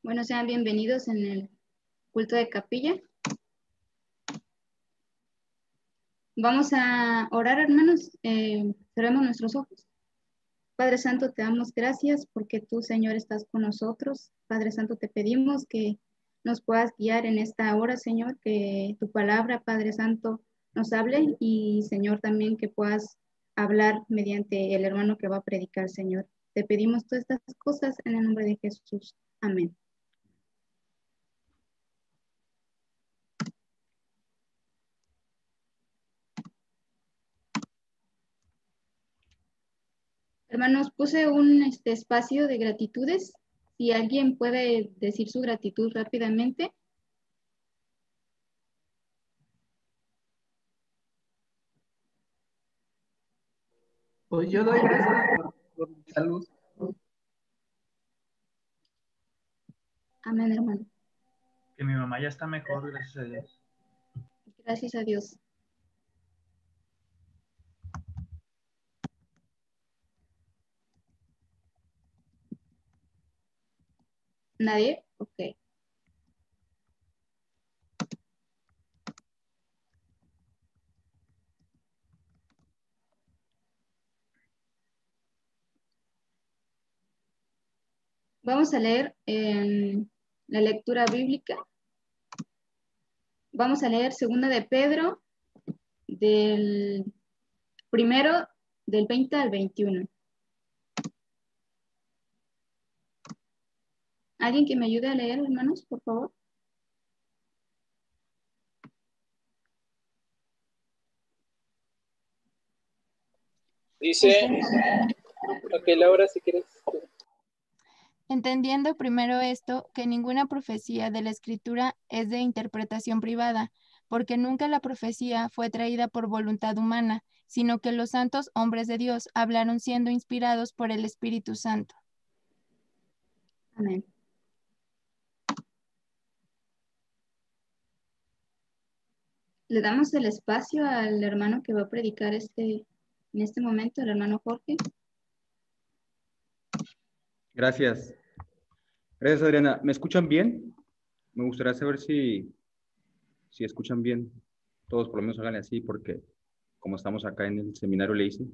Bueno, sean bienvenidos en el culto de capilla. Vamos a orar, hermanos. Cerremos nuestros ojos. Padre Santo, te damos gracias porque tú, Señor, estás con nosotros. Padre Santo, te pedimos que nos puedas guiar en esta hora, Señor, que tu palabra, Padre Santo, nos hable y, Señor, también que puedas hablar mediante el hermano que va a predicar, Señor. Te pedimos todas estas cosas en el nombre de Jesús. Amén. Hermanos, puse un espacio de gratitudes. Si alguien puede decir su gratitud rápidamente. Pues yo doy gracias por mi salud. Amén, hermano. Que mi mamá ya está mejor, gracias a Dios. Gracias a Dios. ¿Nadie? Ok. Vamos a leer la lectura bíblica. Vamos a leer 2 de Pedro, del 1 del 20 al 21. ¿Alguien que me ayude a leer, hermanos, por favor? Dice, ok, Laura, si quieres. Entendiendo primero esto, que ninguna profecía de la Escritura es de interpretación privada, porque nunca la profecía fue traída por voluntad humana, sino que los santos hombres de Dios hablaron siendo inspirados por el Espíritu Santo. Amén. Le damos el espacio al hermano que va a predicar en este momento, el hermano Jorge. Gracias. Gracias, Adriana. ¿Me escuchan bien? Me gustaría saber si escuchan bien. Todos por lo menos háganle así, porque como estamos acá en el seminario Leisi,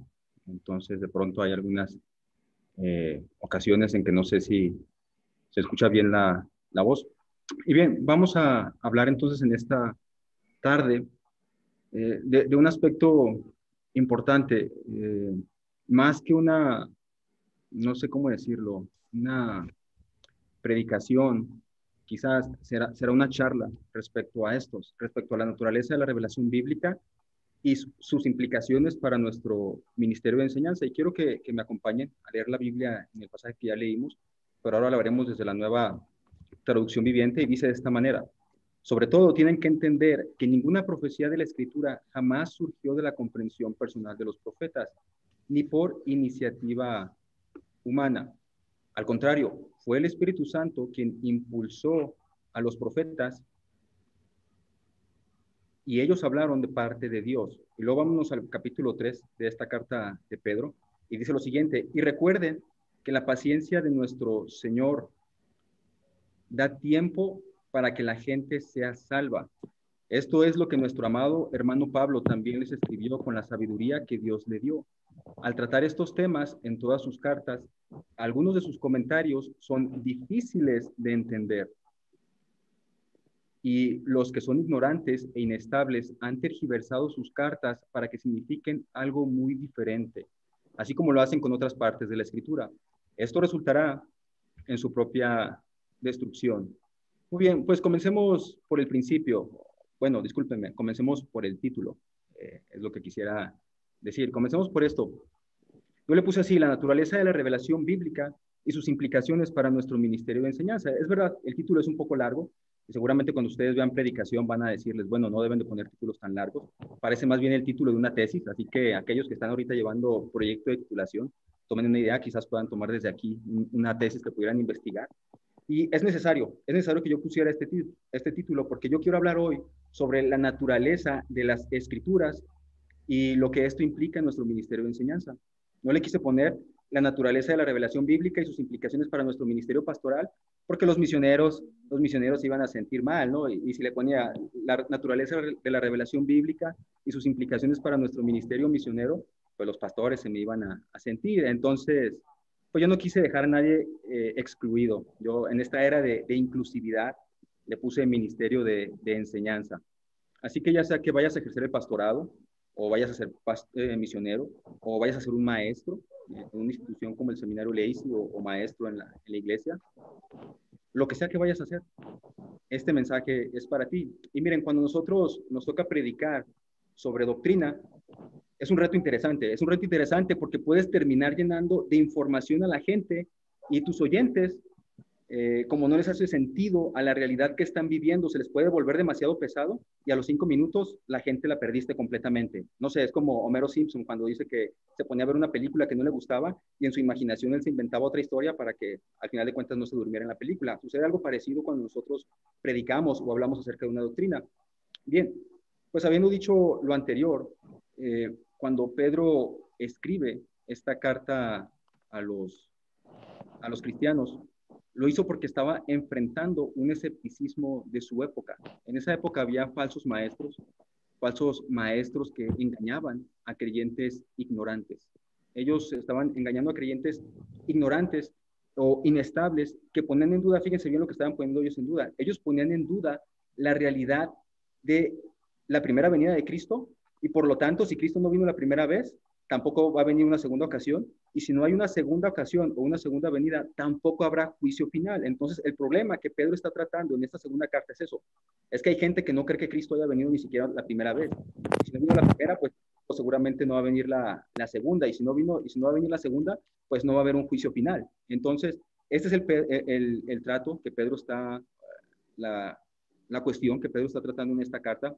entonces de pronto hay algunas ocasiones en que no sé si se escucha bien la voz. Y bien, vamos a hablar entonces en esta tarde de un aspecto importante, más que una, no sé cómo decirlo, una predicación, quizás será una charla respecto a la naturaleza de la revelación bíblica y sus implicaciones para nuestro ministerio de enseñanza. Y quiero que me acompañen a leer la Biblia en el pasaje que ya leímos, pero ahora la veremos desde la nueva traducción viviente y dice de esta manera: sobre todo tienen que entender que ninguna profecía de la Escritura jamás surgió de la comprensión personal de los profetas, ni por iniciativa humana. Al contrario, fue el Espíritu Santo quien impulsó a los profetas y ellos hablaron de parte de Dios. Y luego vámonos al capítulo 3 de esta carta de Pedro y dice lo siguiente: y recuerden que la paciencia de nuestro Señor da tiempo para que la gente sea salva. Esto es lo que nuestro amado hermano Pablo también les escribió con la sabiduría que Dios le dio. Al tratar estos temas en todas sus cartas, algunos de sus comentarios son difíciles de entender. Y los que son ignorantes e inestables han tergiversado sus cartas para que signifiquen algo muy diferente, así como lo hacen con otras partes de la Escritura. Esto resultará en su propia destrucción. Muy bien, pues comencemos por el principio. Bueno, discúlpenme, comencemos por el título. Es lo que quisiera decir. Comencemos por esto. Yo le puse así: la naturaleza de la revelación bíblica y sus implicaciones para nuestro ministerio de enseñanza. Es verdad, el título es un poco largo y seguramente cuando ustedes vean predicación van a decirles, bueno, no deben de poner títulos tan largos. Parece más bien el título de una tesis, así que aquellos que están ahorita llevando proyecto de titulación, tomen una idea, quizás puedan tomar desde aquí una tesis que pudieran investigar. Y es necesario que yo pusiera este título porque yo quiero hablar hoy sobre la naturaleza de las escrituras y lo que esto implica en nuestro ministerio de enseñanza. No le quise poner la naturaleza de la revelación bíblica y sus implicaciones para nuestro ministerio pastoral, porque los misioneros iban a sentir mal, ¿no? Y si le ponía la naturaleza de la revelación bíblica y sus implicaciones para nuestro ministerio misionero, pues los pastores se me iban a sentir. Entonces, pues yo no quise dejar a nadie excluido. Yo en esta era de inclusividad le puse ministerio de enseñanza. Así que ya sea que vayas a ejercer el pastorado, o vayas a ser misionero, o vayas a ser un maestro en una institución como el Seminario Leisi o maestro en la iglesia, lo que sea que vayas a hacer, este mensaje es para ti. Y miren, cuando nosotros nos toca predicar sobre doctrina, es un reto interesante porque puedes terminar llenando de información a la gente y tus oyentes, como no les hace sentido a la realidad que están viviendo, se les puede volver demasiado pesado y a los 5 minutos la gente la perdiste completamente. No sé, es como Homero Simpson cuando dice que se ponía a ver una película que no le gustaba y en su imaginación él se inventaba otra historia para que al final de cuentas no se durmiera en la película. Sucede algo parecido cuando nosotros predicamos o hablamos acerca de una doctrina. Bien, pues habiendo dicho lo anterior, cuando Pedro escribe esta carta a los cristianos, lo hizo porque estaba enfrentando un escepticismo de su época. En esa época había falsos maestros que engañaban a creyentes ignorantes. Ellos estaban engañando a creyentes ignorantes o inestables que ponían en duda, fíjense bien lo que estaban poniendo ellos en duda. Ellos ponían en duda la realidad de la primera venida de Cristo y por lo tanto, si Cristo no vino la primera vez, tampoco va a venir una segunda ocasión, y si no hay una segunda ocasión o una segunda venida, tampoco habrá juicio final. Entonces, el problema que Pedro está tratando en esta segunda carta es eso, es que hay gente que no cree que Cristo haya venido ni siquiera la primera vez. Si no vino la primera, pues seguramente no va a venir la segunda, y si no va a venir la segunda, pues no va a haber un juicio final. Entonces, este es el trato que Pedro está, la cuestión que Pedro está tratando en esta carta,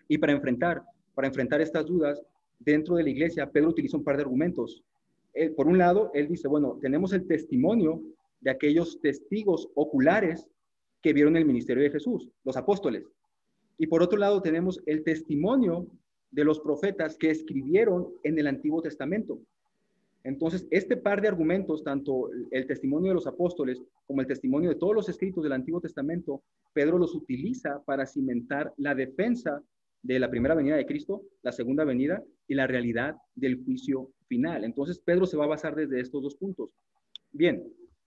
y para enfrentar estas dudas dentro de la iglesia, Pedro utiliza un par de argumentos. Por un lado, él dice, bueno, tenemos el testimonio de aquellos testigos oculares que vieron el ministerio de Jesús, los apóstoles. Y por otro lado, tenemos el testimonio de los profetas que escribieron en el Antiguo Testamento. Entonces, este par de argumentos, tanto el testimonio de los apóstoles como el testimonio de todos los escritos del Antiguo Testamento, Pedro los utiliza para cimentar la defensa de la primera venida de Cristo, la segunda venida y la realidad del juicio final. Entonces, Pedro se va a basar desde estos dos puntos. Bien,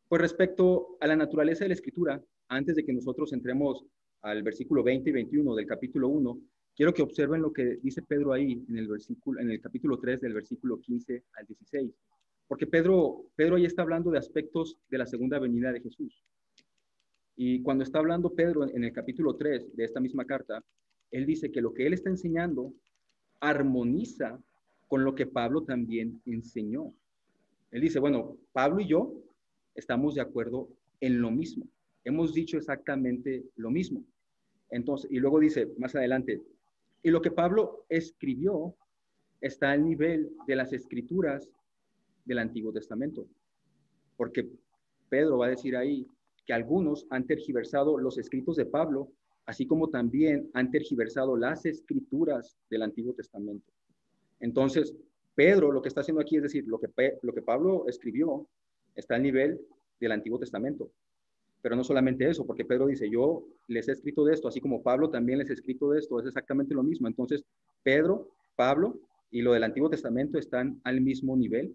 pues respecto a la naturaleza de la Escritura, antes de que nosotros entremos al versículo 20 y 21 del capítulo 1, quiero que observen lo que dice Pedro ahí en el capítulo 3 del versículo 15 al 16. Porque Pedro ahí está hablando de aspectos de la segunda venida de Jesús. Y cuando está hablando Pedro en el capítulo 3 de esta misma carta, él dice que lo que él está enseñando armoniza con lo que Pablo también enseñó. Él dice, bueno, Pablo y yo estamos de acuerdo en lo mismo. Hemos dicho exactamente lo mismo. Entonces, y luego dice más adelante, y lo que Pablo escribió está al nivel de las escrituras del Antiguo Testamento. Porque Pedro va a decir ahí que algunos han tergiversado los escritos de Pablo, así como también han tergiversado las escrituras del Antiguo Testamento. Entonces, Pedro lo que está haciendo aquí es decir, lo que Pablo escribió está al nivel del Antiguo Testamento. Pero no solamente eso, porque Pedro dice, yo les he escrito de esto, así como Pablo también les ha escrito de esto, es exactamente lo mismo. Entonces, Pedro, Pablo y lo del Antiguo Testamento están al mismo nivel.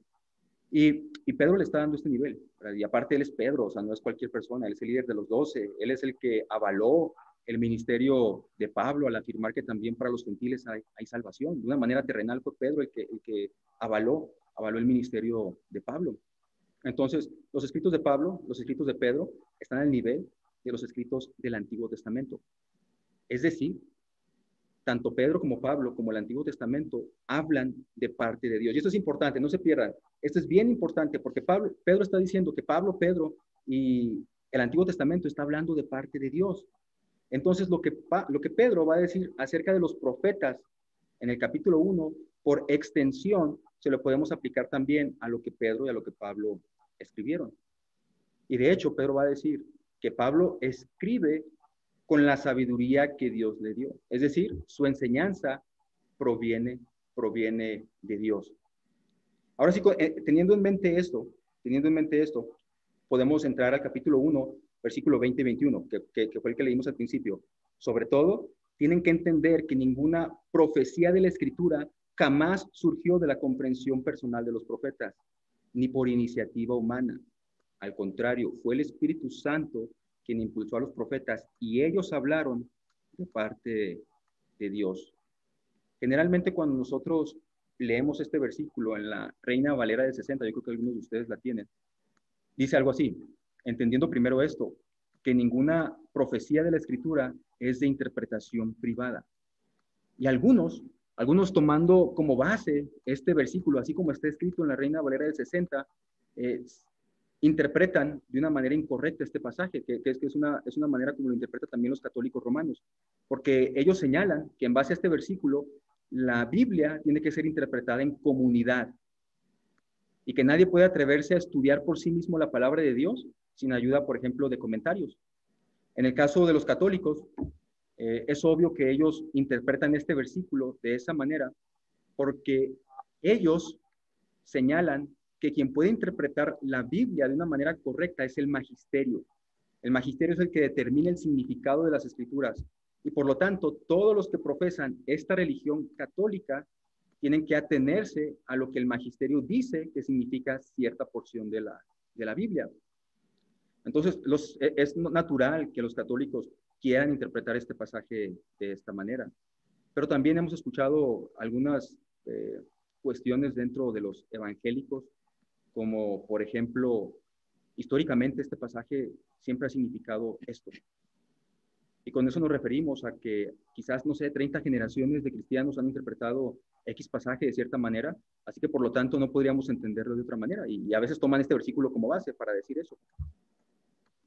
Y Pedro le está dando este nivel. Y aparte él es Pedro, o sea, no es cualquier persona, él es el líder de los 12, él es el que avaló el ministerio de Pablo al afirmar que también para los gentiles hay salvación. De una manera terrenal fue Pedro el que avaló el ministerio de Pablo. Entonces, los escritos de Pablo, los escritos de Pedro, están al nivel de los escritos del Antiguo Testamento. Es decir, tanto Pedro como Pablo, como el Antiguo Testamento, hablan de parte de Dios. Y esto es importante, no se pierdan. Esto es bien importante porque Pedro está diciendo que Pablo, Pedro y el Antiguo Testamento está hablando de parte de Dios. Entonces, lo que Pedro va a decir acerca de los profetas en el capítulo 1, por extensión, se lo podemos aplicar también a lo que Pedro y a lo que Pablo escribieron. Y de hecho, Pedro va a decir que Pablo escribe con la sabiduría que Dios le dio. Es decir, su enseñanza proviene de Dios. Ahora sí, teniendo en mente esto, podemos entrar al capítulo 1, versículo 20 y 21, que fue el que leímos al principio. Sobre todo, tienen que entender que ninguna profecía de la Escritura jamás surgió de la comprensión personal de los profetas, ni por iniciativa humana. Al contrario, fue el Espíritu Santo quien impulsó a los profetas y ellos hablaron de parte de Dios. Generalmente cuando nosotros leemos este versículo en la Reina Valera del 60, yo creo que algunos de ustedes la tienen, dice algo así: entendiendo primero esto, que ninguna profecía de la Escritura es de interpretación privada. Y algunos tomando como base este versículo, así como está escrito en la Reina Valera del 60, interpretan de una manera incorrecta este pasaje, que es una manera como lo interpretan también los católicos romanos, porque ellos señalan que en base a este versículo, la Biblia tiene que ser interpretada en comunidad y que nadie puede atreverse a estudiar por sí mismo la palabra de Dios sin ayuda, por ejemplo, de comentarios. En el caso de los católicos, es obvio que ellos interpretan este versículo de esa manera porque ellos señalan que quien puede interpretar la Biblia de una manera correcta es el magisterio. El magisterio es el que determina el significado de las Escrituras y por lo tanto todos los que profesan esta religión católica tienen que atenerse a lo que el magisterio dice que significa cierta porción de la Biblia. Entonces, es natural que los católicos quieran interpretar este pasaje de esta manera. Pero también hemos escuchado algunas cuestiones dentro de los evangélicos, como por ejemplo, históricamente este pasaje siempre ha significado esto. Y con eso nos referimos a que quizás, no sé, 30 generaciones de cristianos han interpretado X pasaje de cierta manera, así que por lo tanto no podríamos entenderlo de otra manera. Y a veces toman este versículo como base para decir eso.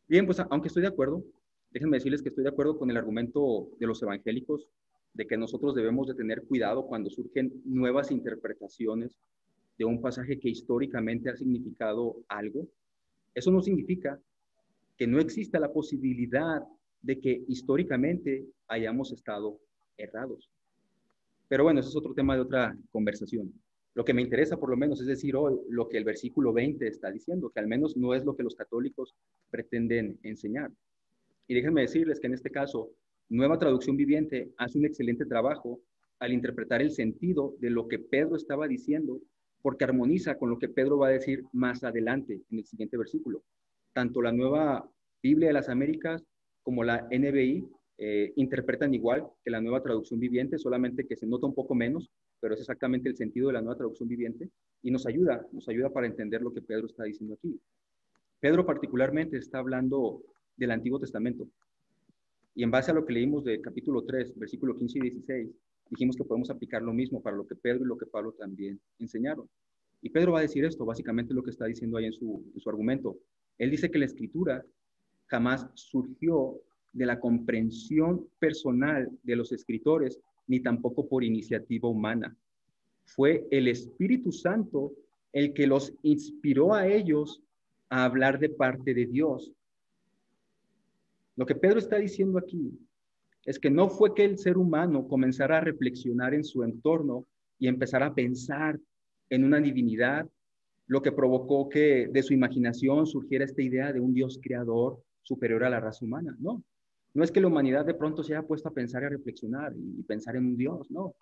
Bien, pues aunque estoy de acuerdo, déjenme decirles que estoy de acuerdo con el argumento de los evangélicos de que nosotros debemos de tener cuidado cuando surgen nuevas interpretaciones de un pasaje que históricamente ha significado algo. Eso no significa que no exista la posibilidad de que históricamente hayamos estado errados. Pero bueno, ese es otro tema de otra conversación. Lo que me interesa por lo menos es decir hoy lo que el versículo 20 está diciendo, que al menos no es lo que los católicos pretenden enseñar. Y déjenme decirles que en este caso, Nueva Traducción Viviente hace un excelente trabajo al interpretar el sentido de lo que Pedro estaba diciendo, porque armoniza con lo que Pedro va a decir más adelante en el siguiente versículo. Tanto la Nueva Biblia de las Américas como la NBI interpretan igual que la Nueva Traducción Viviente, solamente que se nota un poco menos, pero es exactamente el sentido de la Nueva Traducción Viviente y nos ayuda para entender lo que Pedro está diciendo aquí. Pedro particularmente está hablando del Antiguo Testamento. Y en base a lo que leímos de capítulo 3, versículo 15 y 16, dijimos que podemos aplicar lo mismo para lo que Pedro y lo que Pablo también enseñaron. Y Pedro va a decir esto, básicamente lo que está diciendo ahí en su argumento. Él dice que la Escritura jamás surgió de la comprensión personal de los escritores, ni tampoco por iniciativa humana. Fue el Espíritu Santo el que los inspiró a ellos a hablar de parte de Dios. Lo que Pedro está diciendo aquí es que no fue que el ser humano comenzara a reflexionar en su entorno y empezara a pensar en una divinidad, lo que provocó que de su imaginación surgiera esta idea de un Dios creador superior a la raza humana. No, no es que la humanidad de pronto se haya puesto a pensar y a reflexionar y pensar en un Dios, no,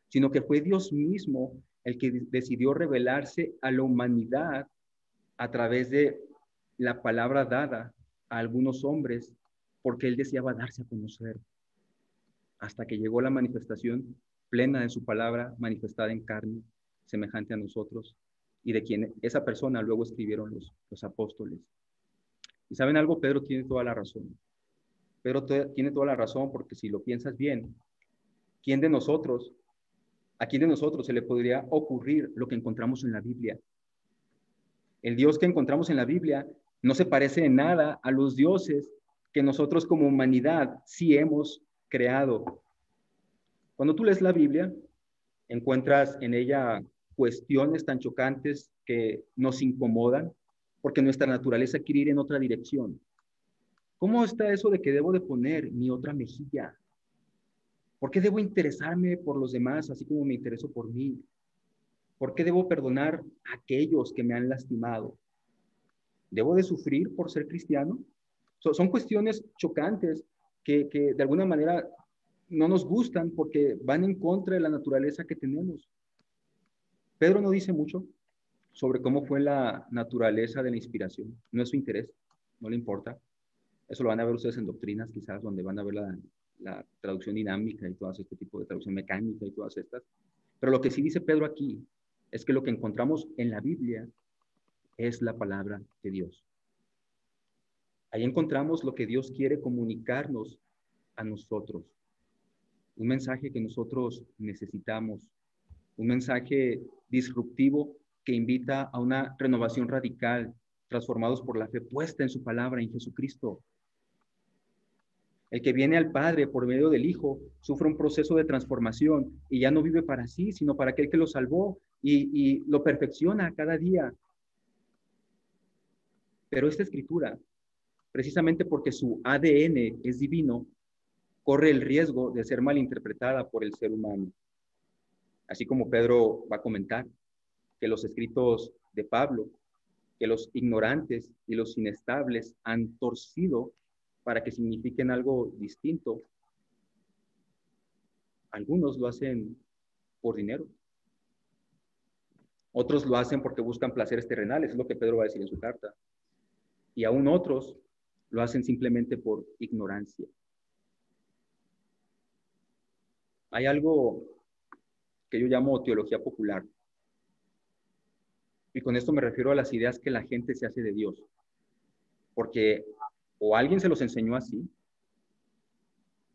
sino que fue Dios mismo el que decidió revelarse a la humanidad a través de la palabra dada a algunos hombres, porque él deseaba darse a conocer, hasta que llegó la manifestación plena de su palabra, manifestada en carne, semejante a nosotros, y de quien esa persona luego escribieron los apóstoles. ¿Y saben algo? Pedro tiene toda la razón. Pedro tiene toda la razón, porque si lo piensas bien, ¿a quién de nosotros se le podría ocurrir lo que encontramos en la Biblia? El Dios que encontramos en la Biblia no se parece en nada a los dioses que nosotros como humanidad sí hemos creado. Cuando tú lees la Biblia, encuentras en ella cuestiones tan chocantes que nos incomodan porque nuestra naturaleza quiere ir en otra dirección. ¿Cómo está eso de que debo de poner mi otra mejilla? ¿Por qué debo interesarme por los demás así como me intereso por mí? ¿Por qué debo perdonar a aquellos que me han lastimado? ¿Debo de sufrir por ser cristiano? Son cuestiones chocantes que de alguna manera no nos gustan porque van en contra de la naturaleza que tenemos. Pedro no dice mucho sobre cómo fue la naturaleza de la inspiración. No es su interés, no le importa. Eso lo van a ver ustedes en doctrinas quizás, donde van a ver la traducción dinámica y todo este tipo de traducción mecánica y todas estas. Pero lo que sí dice Pedro aquí es que lo que encontramos en la Biblia es la palabra de Dios. Ahí encontramos lo que Dios quiere comunicarnos a nosotros. Un mensaje que nosotros necesitamos. Un mensaje disruptivo que invita a una renovación radical, transformados por la fe puesta en su palabra, en Jesucristo. El que viene al Padre por medio del Hijo sufre un proceso de transformación y ya no vive para sí, sino para aquel que lo salvó y lo perfecciona cada día. Pero esta escritura, precisamente porque su ADN es divino, corre el riesgo de ser malinterpretada por el ser humano. Así como Pedro va a comentar que los escritos de Pablo, que los ignorantes y los inestables han torcido para que signifiquen algo distinto. Algunos lo hacen por dinero. Otros lo hacen porque buscan placeres terrenales, es lo que Pedro va a decir en su carta. Y aún otros lo hacen simplemente por ignorancia. Hay algo que yo llamo teología popular. Y con esto me refiero a las ideas que la gente se hace de Dios. Porque o alguien se los enseñó así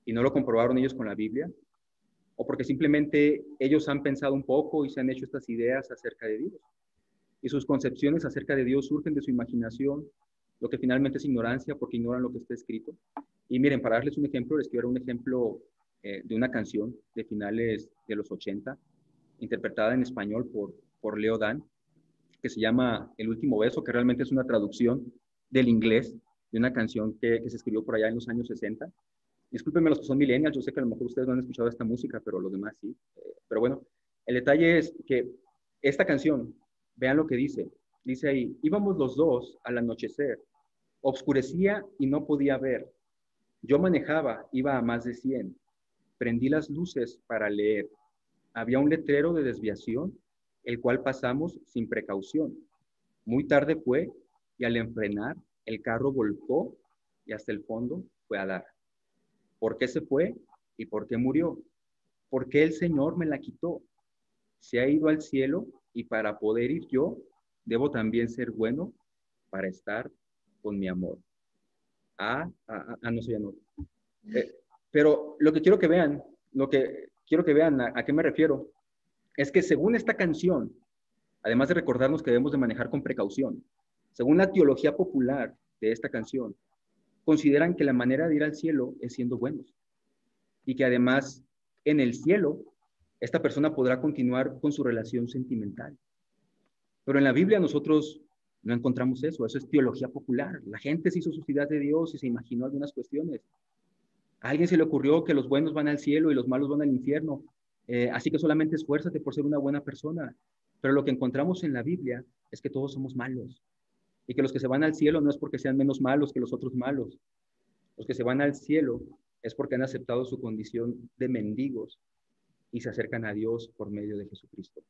y no lo comprobaron ellos con la Biblia, o porque simplemente ellos han pensado un poco y se han hecho estas ideas acerca de Dios. Y sus concepciones acerca de Dios surgen de su imaginación, lo que finalmente es ignorancia porque ignoran lo que está escrito. Y miren, para darles un ejemplo, les quiero dar un ejemplo de una canción de finales de los 80, interpretada en español por Leo Dan, que se llama El último beso, que realmente es una traducción del inglés de una canción que se escribió por allá en los años 60. Discúlpenme los que son millennials, yo sé que a lo mejor ustedes no han escuchado esta música, pero los demás sí. Pero bueno, el detalle es que esta canción, vean lo que dice. Dice ahí, íbamos los dos al anochecer, obscurecía y no podía ver. Yo manejaba, iba a más de 100. Prendí las luces para leer. Había un letrero de desviación, el cual pasamos sin precaución. Muy tarde fue y al enfrenar, el carro volcó y hasta el fondo fue a dar. ¿Por qué se fue y por qué murió? ¿Por qué el Señor me la quitó? Se ha ido al cielo y para poder ir yo, debo también ser bueno para estar con mi amor. No sé, ya no. Pero lo que quiero que vean, a qué me refiero, es que según esta canción, además de recordarnos que debemos de manejar con precaución, según la teología popular de esta canción, consideran que la manera de ir al cielo es siendo buenos y que además en el cielo esta persona podrá continuar con su relación sentimental. Pero en la Biblia nosotros no encontramos eso es teología popular. La gente se hizo sus ideas de Dios y se imaginó algunas cuestiones. A alguien se le ocurrió que los buenos van al cielo y los malos van al infierno, así que solamente esfuérzate por ser una buena persona. Pero lo que encontramos en la Biblia es que todos somos malos y que los que se van al cielo no es porque sean menos malos que los otros malos. Los que se van al cielo es porque han aceptado su condición de mendigos y se acercan a Dios por medio de Jesucristo.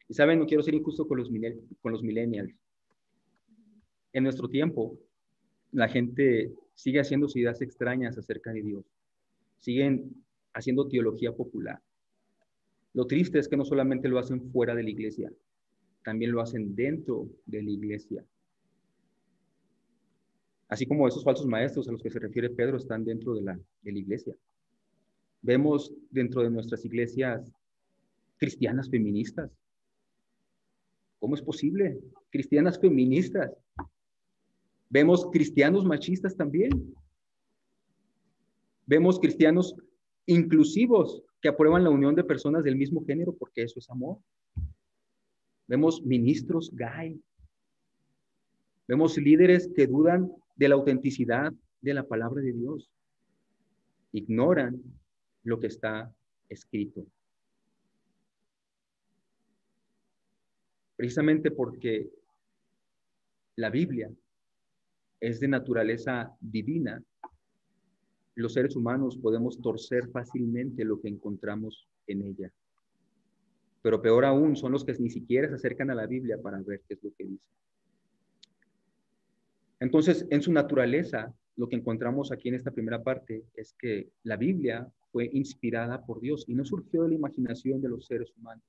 Y saben, no quiero ser injusto con los millennials. En nuestro tiempo, la gente sigue haciendo ideas extrañas acerca de Dios. Siguen haciendo teología popular. Lo triste es que no solamente lo hacen fuera de la iglesia, también lo hacen dentro de la iglesia. Así como esos falsos maestros a los que se refiere Pedro están dentro de la iglesia. Vemos dentro de nuestras iglesias cristianas feministas. ¿Cómo es posible? Cristianas feministas. Vemos cristianos machistas también. Vemos cristianos inclusivos que aprueban la unión de personas del mismo género porque eso es amor. Vemos ministros gay. Vemos líderes que dudan de la autenticidad de la palabra de Dios. Ignoran lo que está escrito. precisamente porque la Biblia es de naturaleza divina, los seres humanos podemos torcer fácilmente lo que encontramos en ella. Pero peor aún son los que ni siquiera se acercan a la Biblia para ver qué es lo que dice. Entonces, en su naturaleza, lo que encontramos aquí en esta primera parte es que la Biblia fue inspirada por Dios y no surgió de la imaginación de los seres humanos.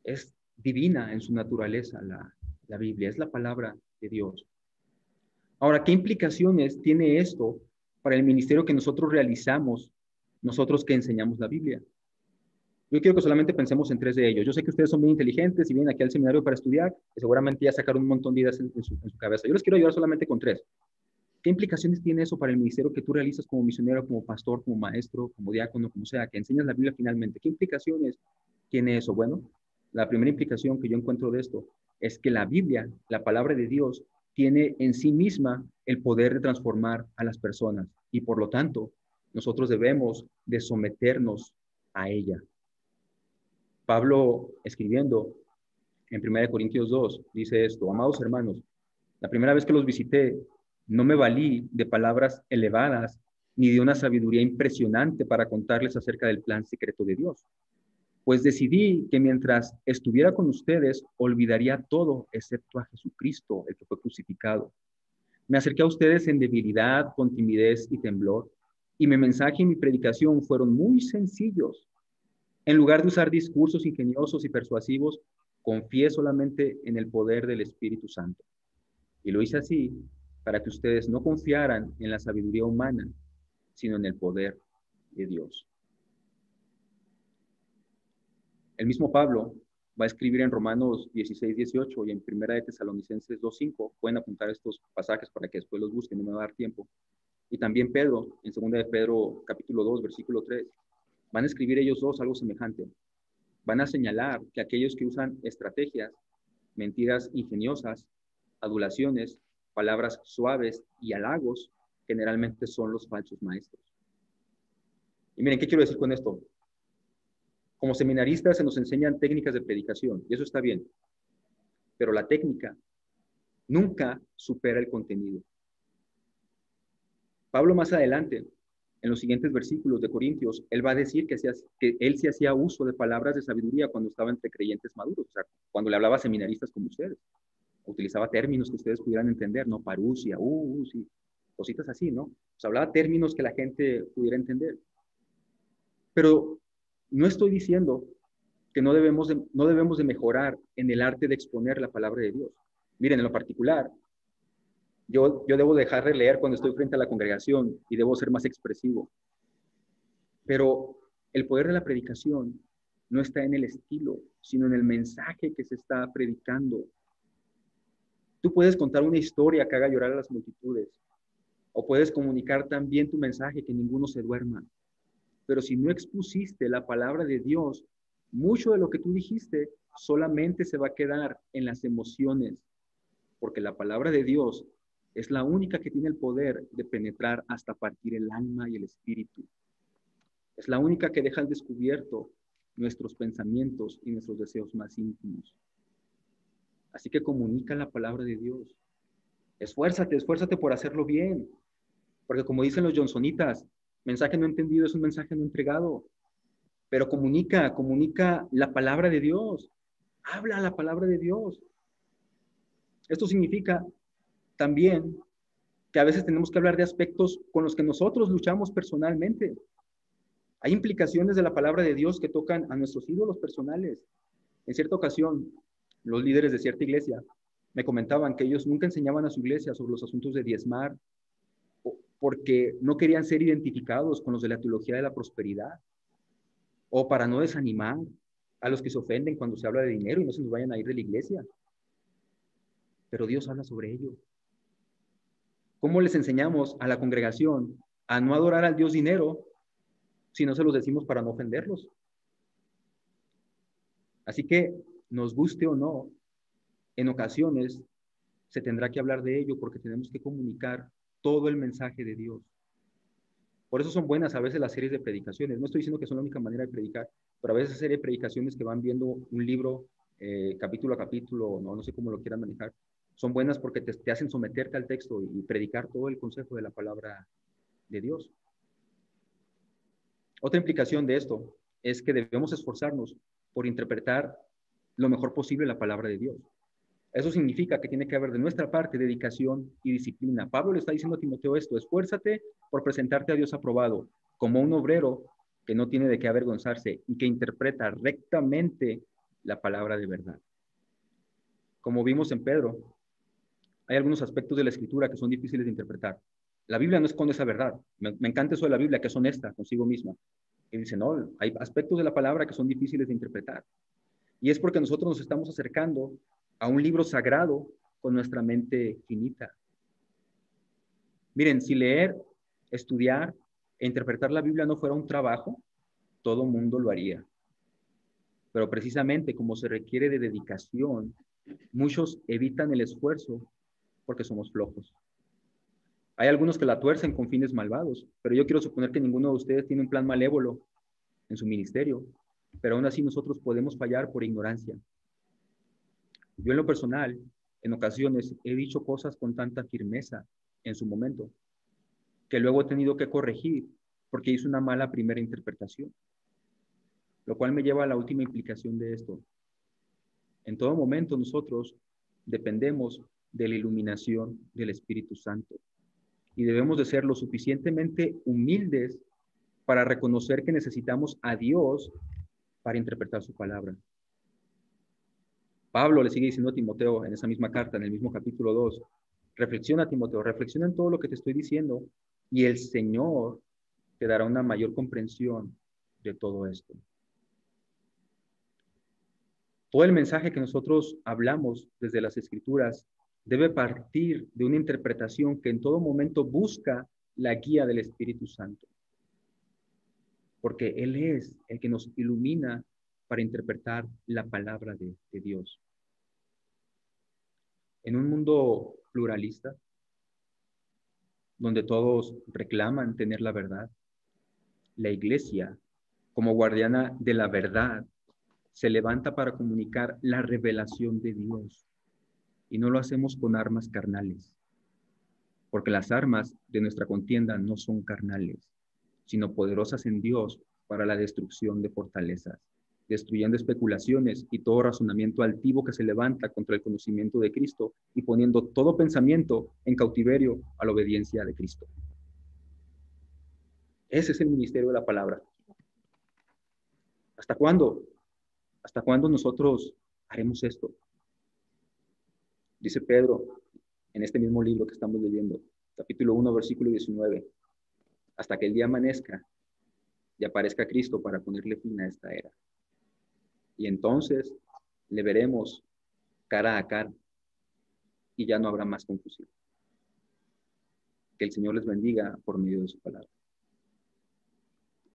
Es divina en su naturaleza la Biblia, es la palabra de Dios. Ahora, ¿qué implicaciones tiene esto para el ministerio que nosotros realizamos, nosotros que enseñamos la Biblia? Yo quiero que solamente pensemos en 3 de ellos. Yo sé que ustedes son bien inteligentes y vienen aquí al seminario para estudiar, y seguramente ya sacaron un montón de ideas en su cabeza. Yo les quiero ayudar solamente con 3. ¿Qué implicaciones tiene eso para el ministerio que tú realizas como misionero, como pastor, como maestro, como diácono, como sea, que enseñas la Biblia finalmente? ¿Qué implicaciones tiene eso? Bueno, la primera implicación que yo encuentro de esto es que la Biblia, la palabra de Dios, tiene en sí misma el poder de transformar a las personas y por lo tanto nosotros debemos de someternos a ella. Pablo, escribiendo en 1 Corintios 2, dice esto: amados hermanos, la primera vez que los visité, no me valí de palabras elevadas ni de una sabiduría impresionante para contarles acerca del plan secreto de Dios, pues decidí que mientras estuviera con ustedes, olvidaría todo excepto a Jesucristo, el que fue crucificado. Me acerqué a ustedes en debilidad, con timidez y temblor, y mi mensaje y mi predicación fueron muy sencillos. En lugar de usar discursos ingeniosos y persuasivos, confié solamente en el poder del Espíritu Santo. Y lo hice así para que ustedes no confiaran en la sabiduría humana, sino en el poder de Dios. El mismo Pablo va a escribir en Romanos 16:18 y en 1 de Tesalonicenses 2:5. Pueden apuntar estos pasajes para que después los busquen, no me va a dar tiempo. Y también Pedro, en 2 de Pedro, capítulo 2, versículo 3. Van a escribir ellos dos algo semejante. Van a señalar que aquellos que usan estrategias, mentiras ingeniosas, adulaciones, palabras suaves y halagos, generalmente son los falsos maestros. Y miren, ¿qué quiero decir con esto? Como seminaristas se nos enseñan técnicas de predicación, y eso está bien, pero la técnica nunca supera el contenido. Pablo más adelante, en los siguientes versículos de Corintios, él va a decir que él sí hacía uso de palabras de sabiduría cuando estaba entre creyentes maduros, o sea, cuando le hablaba a seminaristas como ustedes. Utilizaba términos que ustedes pudieran entender, ¿no? Parusia, sí, cositas así, ¿no? O sea, hablaba términos que la gente pudiera entender. Pero no estoy diciendo que no debemos de mejorar en el arte de exponer la palabra de Dios. Miren, en lo particular, yo debo dejar de leer cuando estoy frente a la congregación y debo ser más expresivo. Pero el poder de la predicación no está en el estilo, sino en el mensaje que se está predicando. Tú puedes contar una historia que haga llorar a las multitudes, o puedes comunicar también tu mensaje que ninguno se duerma. Pero si no expusiste la palabra de Dios, mucho de lo que tú dijiste solamente se va a quedar en las emociones, porque la palabra de Dios es la única que tiene el poder de penetrar hasta partir el alma y el espíritu. Es la única que deja al descubierto nuestros pensamientos y nuestros deseos más íntimos. Así que comunica la palabra de Dios. Esfuérzate por hacerlo bien. Porque como dicen los Johnsonitas, mensaje no entendido es un mensaje no entregado. Pero comunica la palabra de Dios. Habla la palabra de Dios. Esto significa también que a veces tenemos que hablar de aspectos con los que nosotros luchamos personalmente. Hay implicaciones de la palabra de Dios que tocan a nuestros ídolos personales. En cierta ocasión, los líderes de cierta iglesia me comentaban que ellos nunca enseñaban a su iglesia sobre los asuntos de diezmar porque no querían ser identificados con los de la teología de la prosperidad o para no desanimar a los que se ofenden cuando se habla de dinero y no se nos vayan a ir de la iglesia. Pero Dios habla sobre ello. ¿Cómo les enseñamos a la congregación a no adorar al Dios dinero si no se los decimos para no ofenderlos? Así que, nos guste o no, en ocasiones se tendrá que hablar de ello porque tenemos que comunicar todo el mensaje de Dios. Por eso son buenas a veces las series de predicaciones. No estoy diciendo que son la única manera de predicar, pero a veces series de predicaciones que van viendo un libro capítulo a capítulo, no sé cómo lo quieran manejar, son buenas porque te hacen someterte al texto y predicar todo el consejo de la palabra de Dios. Otra implicación de esto es que debemos esforzarnos por interpretar lo mejor posible la palabra de Dios. Eso significa que tiene que haber de nuestra parte dedicación y disciplina. Pablo le está diciendo a Timoteo esto: esfuérzate por presentarte a Dios aprobado, como un obrero que no tiene de qué avergonzarse y que interpreta rectamente la palabra de verdad. Como vimos en Pedro, hay algunos aspectos de la Escritura que son difíciles de interpretar. La Biblia no esconde esa verdad. Me encanta eso de la Biblia, que es honesta consigo misma. Y dice, no, hay aspectos de la palabra que son difíciles de interpretar. Y es porque nosotros nos estamos acercando a un libro sagrado con nuestra mente finita. Miren, si leer, estudiar e interpretar la Biblia no fuera un trabajo, todo mundo lo haría. Pero precisamente como se requiere de dedicación, muchos evitan el esfuerzo porque somos flojos. Hay algunos que la tuercen con fines malvados, pero yo quiero suponer que ninguno de ustedes tiene un plan malévolo en su ministerio, pero aún así nosotros podemos fallar por ignorancia. Yo en lo personal, en ocasiones he dicho cosas con tanta firmeza en su momento, que luego he tenido que corregir porque hice una mala primera interpretación, lo cual me lleva a la última implicación de esto. En todo momento nosotros dependemos de la iluminación del Espíritu Santo y debemos de ser lo suficientemente humildes para reconocer que necesitamos a Dios para interpretar su palabra. Pablo le sigue diciendo a Timoteo en esa misma carta, en el mismo capítulo 2, reflexiona, Timoteo, reflexiona en todo lo que te estoy diciendo y el Señor te dará una mayor comprensión de todo esto. Todo el mensaje que nosotros hablamos desde las Escrituras debe partir de una interpretación que en todo momento busca la guía del Espíritu Santo, porque Él es el que nos ilumina para interpretar la palabra de Dios. En un mundo pluralista, donde todos reclaman tener la verdad, la Iglesia, como guardiana de la verdad, se levanta para comunicar la revelación de Dios. Y no lo hacemos con armas carnales, porque las armas de nuestra contienda no son carnales, sino poderosas en Dios para la destrucción de fortalezas, destruyendo especulaciones y todo razonamiento altivo que se levanta contra el conocimiento de Cristo y poniendo todo pensamiento en cautiverio a la obediencia de Cristo. Ese es el ministerio de la palabra. ¿Hasta cuándo? ¿Hasta cuándo nosotros haremos esto? Dice Pedro en este mismo libro que estamos leyendo, capítulo 1, versículo 19, hasta que el día amanezca y aparezca Cristo para ponerle fin a esta era. Y entonces le veremos cara a cara y ya no habrá más confusión. Que el Señor les bendiga por medio de su palabra.